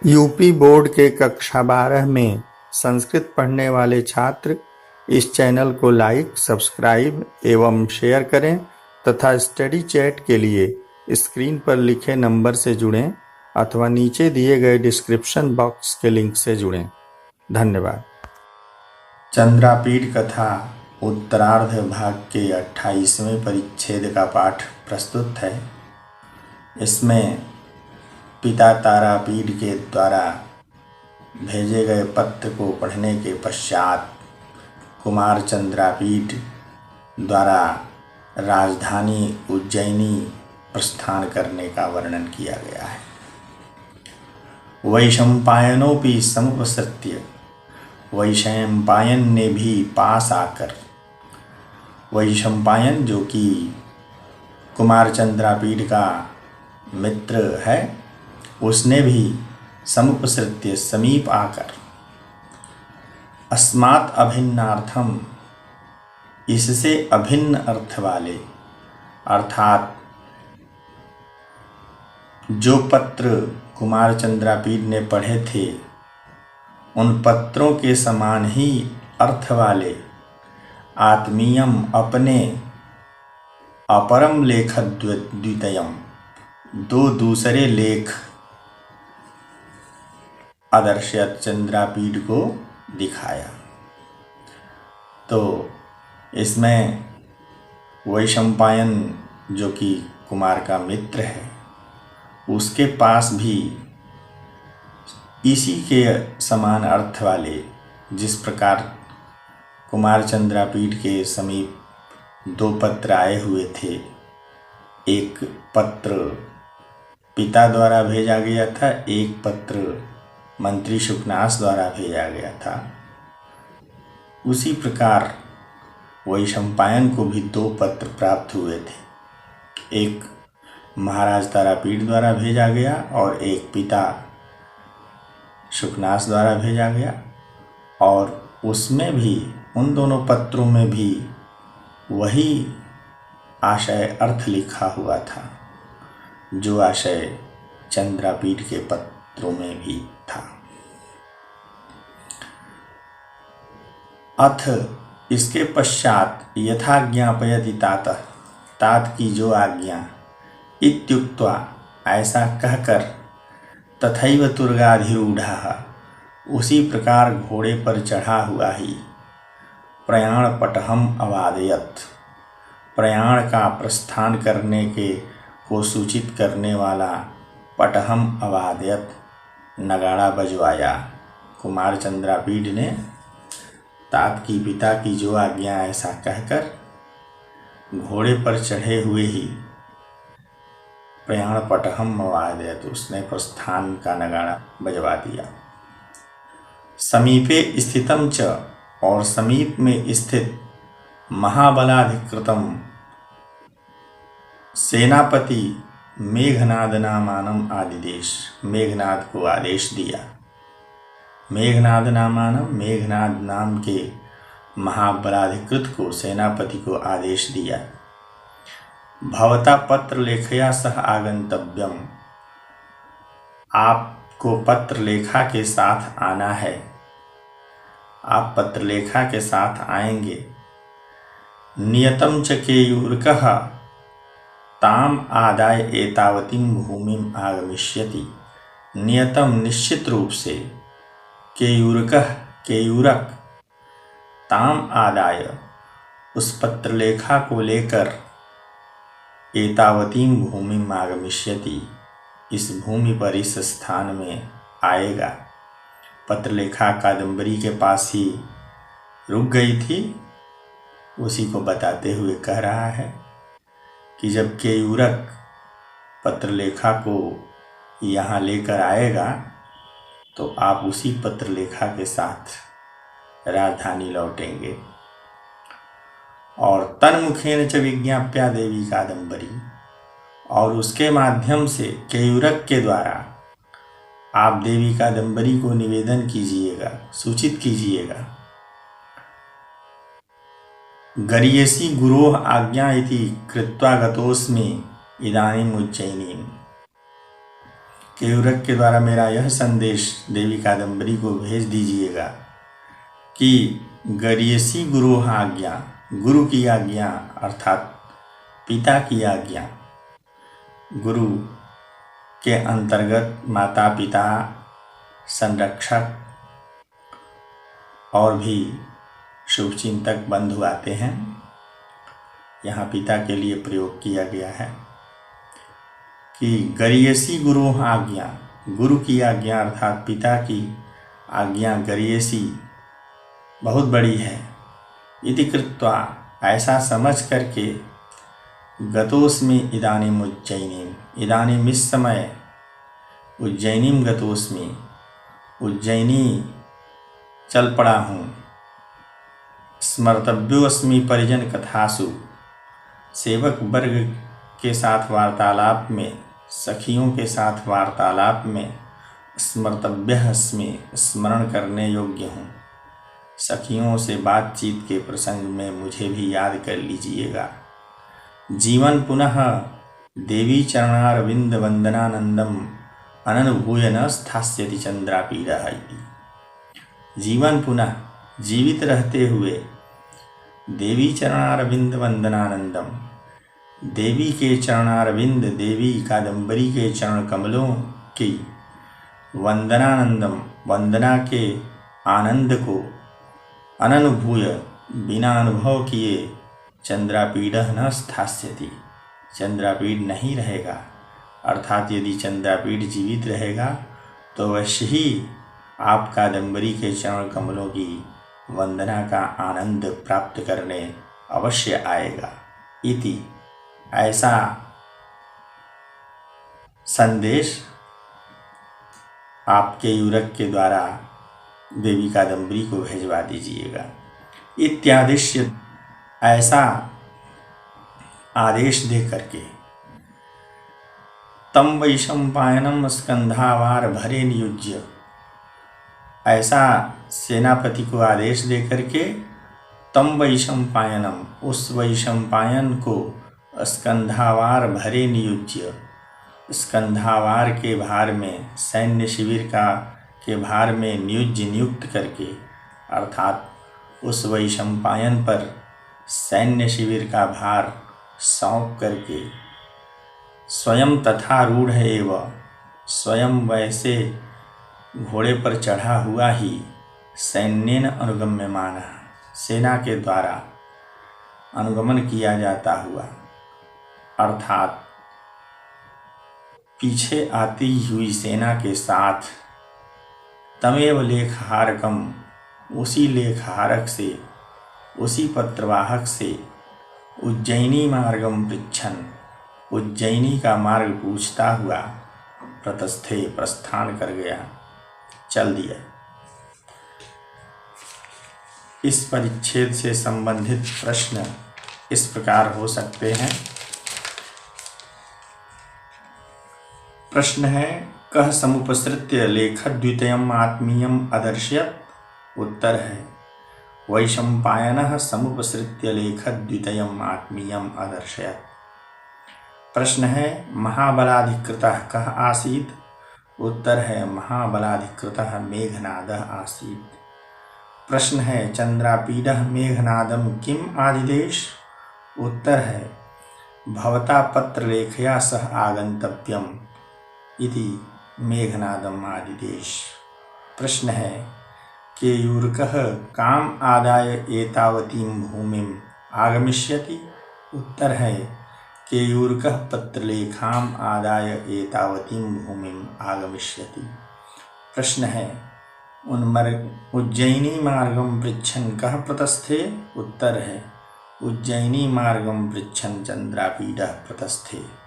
UP board के कक्षा 12 में संस्कृत पढ़ने वाले छात्र इस चैनल को लाइक, सब्सक्राइब एवं शेयर करें तथा स्टडी चैट के लिए स्क्रीन पर लिखे नंबर से जुड़ें अथवा नीचे दिए गए डिस्क्रिप्शन बॉक्स के लिंक से जुड़ें। धन्यवाद। चंद्रापीठ कथा उत्तरार्ध भाग के 28वें परिच्छेद का पाठ प्रस्तुत है। इसमें पिता तारापीठ के द्वारा भेजे गए पत्र को पढ़ने के पश्चात कुमार चंद्रापीठ द्वारा राजधानी उज्जैनी प्रस्थान करने का वर्णन किया गया है। वैशंपायनोपि समुपसृत्य, वैशंपायन ने भी पास आकर, वैशंपायन जो कि कुमार चंद्रापीठ का मित्र है, उसने भी समुपसृत्य समीप आकर अस्मात् अभिन्नार्थम, इससे अभिन्न अर्थ वाले अर्थात जो पत्र कुमार चंद्रापीठ ने पढ़े थे उन पत्रों के समान ही अर्थ वाले आत्मीयम अपने अपरम लेख द्वितीयम, दो दूसरे लेख अदर्शयत चंद्रापीठ को दिखाया। तो इसमें वैशंपायन जो कि कुमार का मित्र है, उसके पास भी इसी के समान अर्थ वाले, जिस प्रकार कुमार चंद्रापीठ के समीप दो पत्र आए हुए थे, एक पत्र पिता द्वारा भेजा गया था, एक पत्र मंत्री शुकनास द्वारा भेजा गया था, उसी प्रकार वैशंपायन को भी दो पत्र प्राप्त हुए थे। एक महाराज तारापीठ द्वारा भेजा गया और एक पिता शुकनास द्वारा भेजा गया, और उसमें भी, उन दोनों पत्रों में भी वही आशय अर्थ लिखा हुआ था जो आशय चंद्रापीठ के पत्रों में भी था। अथ इसके पश्चात यथा ज्ञापयति तातः, तात की जो आज्ञा, इत्युक्त्वा ऐसा कहकर, तथैव तुर्गाधिरूढ़ः, उसी प्रकार घोड़े पर चढ़ा हुआ ही, प्रयाण पटहम अवादयत, प्रयाण का प्रस्थान करने के को सूचित करने वाला पटहम अवादयत, नगाड़ा बजवाया। कुमार चंद्रापीठ ने तात की पिता की जो आज्ञा ऐसा कहकर घोड़े पर चढ़े हुए ही प्रयाण पटहम अवादयत, उसने प्रस्थान का नगाड़ा बजवा दिया। समीपे स्थितम च, और समीप में स्थित महाबलाधिकृतम सेनापति मेघनाद नामानम आदिदेश, मेघनाद को आदेश दिया। मेघनाद नामानम, मेघनाद नाम के महाबलाधिकृत को, सेनापति को आदेश दिया। भवता पत्र लेखया सह आगंतव्यम, आपको पत्र लेखा के साथ आना है, आप पत्र लेखा के साथ आएंगे। नियतम च केयूरकः ताम आदाय एतावतीं भूमिम आगमिष्यति, नियतम निश्चित रूप से, केयूरकः केयूरक, ताम आदाय उस पत्रलेखा को लेकर, एतावतीं भूमिम आगमिष्यति इस भूमि पर, इस स्थान में आएगा। पत्रलेखा कादम्बरी के पास ही रुक गई थी, उसी को बताते हुए कह रहा है कि जब केयूरक पत्रलेखा को यहाँ लेकर आएगा तो आप उसी पत्रलेखा के साथ राजधानी लौटेंगे। और तन्मुखेन च विज्ञाप्या देवी कादम्बरी, और उसके माध्यम से, केयूरक के द्वारा आप देवी कादम्बरी को निवेदन कीजिएगा, सूचित कीजिएगा। गरीयसी गुरोः आज्ञा इति कृत्वा गतोस्मि इदानीम उज्जयिनीम, केयूरक के द्वारा मेरा यह संदेश देवी कादम्बरी को भेज दीजिएगा कि गरीयसी गुरु आज्ञा, गुरु की आज्ञा अर्थात पिता की आज्ञा, गुरु के अंतर्गत माता पिता, संरक्षक और भी शुभचिंतक बंधु आते हैं। यहाँ पिता के लिए प्रयोग किया गया है कि गरीयसी गुरु आज्ञा, गुरु की आज्ञा अर्थात पिता की आज्ञा गरीयसी बहुत बड़ी है। इति कृत्वा ऐसा समझ करके गतोस्मि इदानीम उज्जैनीम, इदानीम इस समय उज्जैनीम गतोस्मि, उज्जैनी चल पड़ा हूँ। स्मर्तव्योस्मि परिजन कथासु, सेवक वर्ग के साथ वार्तालाप में, सखियों के साथ वार्तालाप में स्मर्तव्यस्मि, स्मरण करने योग्य हूँ। सखियों से बातचीत के प्रसंग में मुझे भी याद कर लीजिएगा। जीवन पुनः देवी चरणारविंद वंदनानंदम अननुभूय न स्थास्यति चंद्रापीडः इति। जीवन पुनः, जीवित रहते हुए देवी चरणारविंद वंदनानंदम, देवी के चरणारविंद, देवी कादम्बरी के चरण कमलों की वंदनानंदम, वंदना के आनंद को अननुभूय, बिना अनुभव किए चंद्रापीडः न स्थास्यति, चंद्रापीड नहीं रहेगा। अर्थात यदि चंद्रापीड जीवित रहेगा तो अवश्य ही आप कादम्बरी के चरण कमलों की वंदना का आनंद प्राप्त करने अवश्य आएगा। इति, ऐसा संदेश आपके यूरक के द्वारा देवी कादम्बरी को भेजवा दीजिएगा। इत्यादिश्य, ऐसा आदेश दे करके तम वैशंपायनम स्कंधावार भरे नियुज्य, ऐसा सेनापति को आदेश दे करके तम वैशंपायनम, उस वैशंपायन को स्कंधावार भरे नियुज्य, स्कंधावार के भार में, सैन्य शिविर के भार में नियुक्त करके, अर्थात उस वैशंपायन पर सैन्य शिविर का भार सौंप करके, स्वयं तथा रूढ़ एवं, स्वयं वैसे घोड़े पर चढ़ा हुआ ही, सैन्येन अनुगम्यमानः, सेना के द्वारा अनुगमन किया जाता हुआ, अर्थात पीछे आती हुई सेना के साथ तमेव लेखहारकम, उसी लेखहारक से, उसी पत्रवाहक से उज्जैनी मार्गम पृच्छन, उज्जैनी का मार्ग पूछता हुआ प्रतस्थे, प्रस्थान कर गया, चल दिया। इस परिच्छेद से संबंधित प्रश्न इस प्रकार हो सकते हैं। प्रश्न है, कह समुपसृत्य लेखद्वितयम् आत्मीयम् अदर्शयत्। उत्तर है, वैशंपायनः समुपसृत्य लेखद्वितयम् आत्मीयम् अदर्शयत्। प्रश्न है, महाबलाधिकृतः कः आसीत्। उत्तर है, महाबलाधिकृतः मेघनादः आसीत्। प्रश्न है, चंद्रापीडः मेघनादं किम् आदिदेश। उत्तर है, भवता पत्रलेखया सह आगंतव्यम् इति मेघनादम् आदिदेश। प्रश्न है, केयूरकः काम आदाय एतावतीं भूमिम् आगमिष्यति। उत्तर है, केयूरकः पत्रलेखाम् आदाय एतावतीं भूमिम् आगमिष्यति। प्रश्न है, उज्जयिनी मार्गं पृच्छन् कः प्रतस्थे। उत्तर है, उज्जयिनी मार्गं पृच्छन् चंद्रापीडः प्रतस्थे।